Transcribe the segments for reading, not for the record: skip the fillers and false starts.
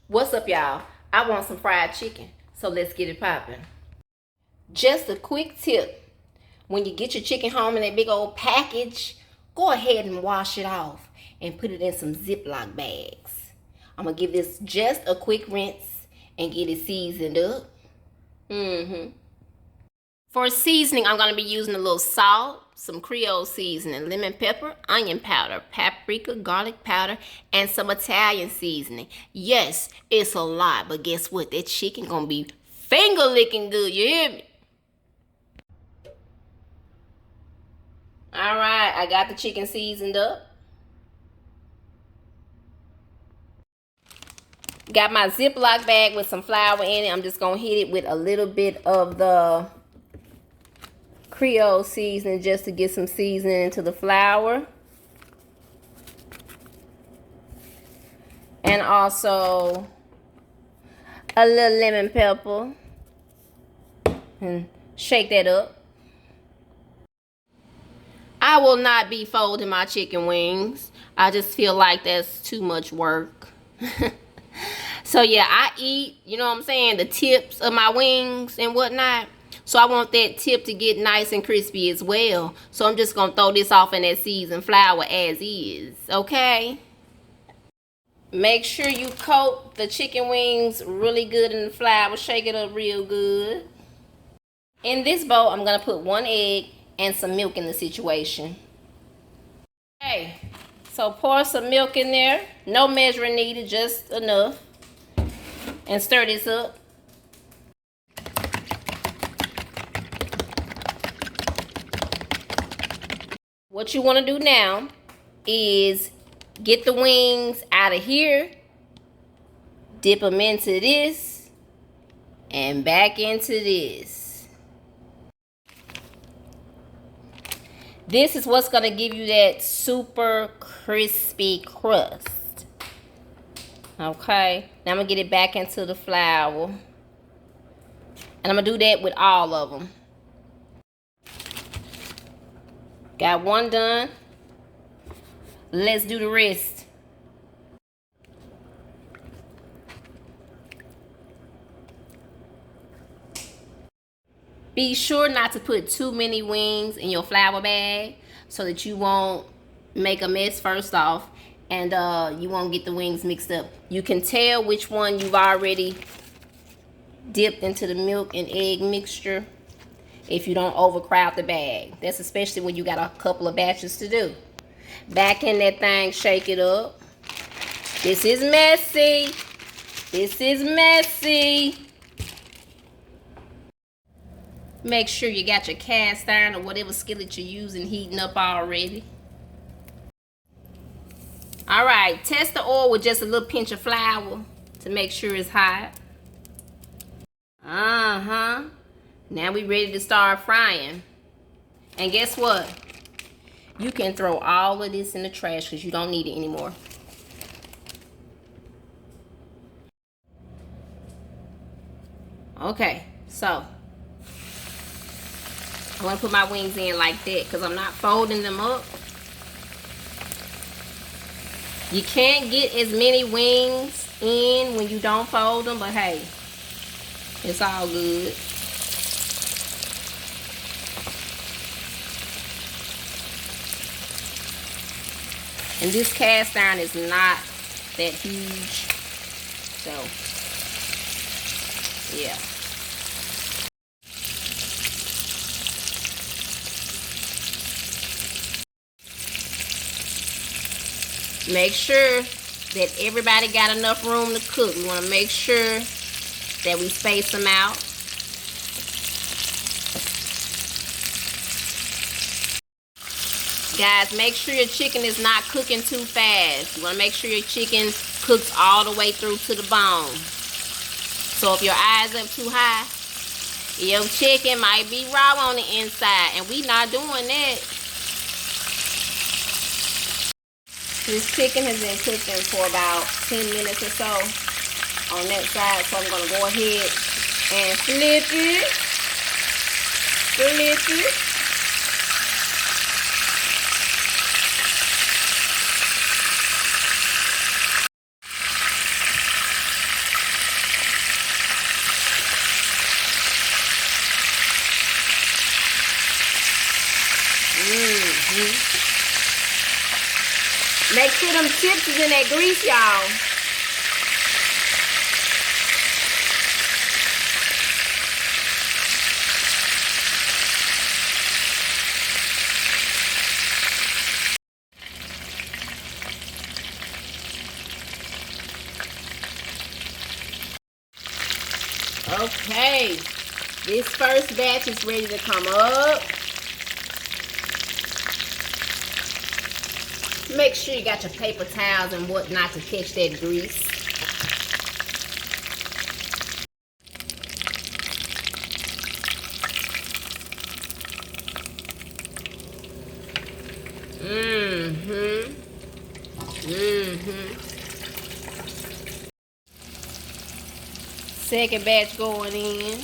What's up, y'all? I want some fried chicken, so let's get it popping. Just a quick tip. When you get your chicken home in that big old package, go ahead and wash it off and put it in some Ziploc bags. I'm going to give this just a quick rinse and get it seasoned up. For seasoning, I'm going to be using a little salt, some Creole seasoning, lemon pepper, onion powder, paprika, garlic powder, and some Italian seasoning. Yes, it's a lot, but guess what? That chicken going to be finger licking good. You hear me? All right, I got the chicken seasoned up. Got my Ziploc bag with some flour in it. I'm just going to hit it with a little bit of the Creole seasoning just to get some seasoning to the flour. And also a little lemon pepper. And shake that up. I will not be folding my chicken wings. I just feel like that's too much work. So yeah, I eat, you know what I'm saying, the tips of my wings and whatnot. So I want that tip to get nice and crispy as well. So I'm just going to throw this off in that seasoned flour as is, okay? Make sure you coat the chicken wings really good in the flour. Shake it up real good. In this bowl, I'm going to put 1 egg and some milk in the situation. Okay, so pour some milk in there. No measuring needed, just enough. And stir this up. What you want to do now is get the wings out of here, dip them into this, and back into this. This is what's going to give you that super crispy crust. Okay, now I'm going to get it back into the flour. And I'm going to do that with all of them. Got one done. Let's do the rest. Be sure not to put too many wings in your flour bag so that you won't make a mess first off. And you won't get the wings mixed up. You can tell which one you've already dipped into the milk and egg mixture if you don't overcrowd the bag. That's especially when you got a couple of batches to do. Back in that thing, shake it up. This is messy. This is messy. Make sure you got your cast iron or whatever skillet you're using heating up already. All right, test the oil with just a little pinch of flour to make sure it's hot. Now we ready to start frying. And guess what? You can throw all of this in the trash because you don't need it anymore. Okay, so I'm going to put my wings in like that because I'm not folding them up. You can't get as many wings in when you don't fold them, but hey, it's all good. And this cast iron is not that huge, so yeah. Make sure that everybody got enough room to cook. We want to make sure that we space them out. Guys, make sure your chicken is not cooking too fast. You want to make sure your chicken cooks all the way through to the bone. So if your eyes up too high, your chicken might be raw on the inside, and we not doing that. This chicken has been cooking for about 10 minutes or so on that side, so I'm going to go ahead and flip it. Flip it. Make sure them chips is in that grease, y'all. Okay, this first batch is ready to come up. Make sure you got your paper towels and whatnot to catch that grease. Second batch going in.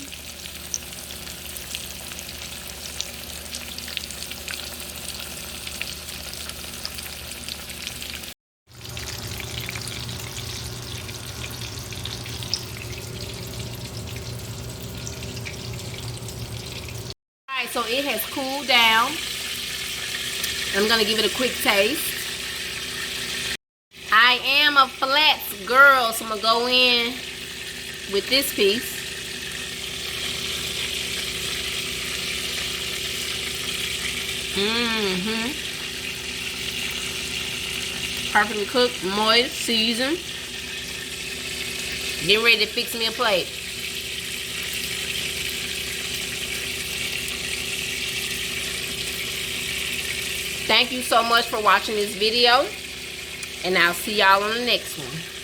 Alright, so it has cooled down. I'm gonna give it a quick taste. I am a flats girl, so I'm gonna go in with this piece. Perfectly cooked, moist, seasoned. Getting ready to fix me a plate. Thank you so much for watching this video, and I'll see y'all on the next one.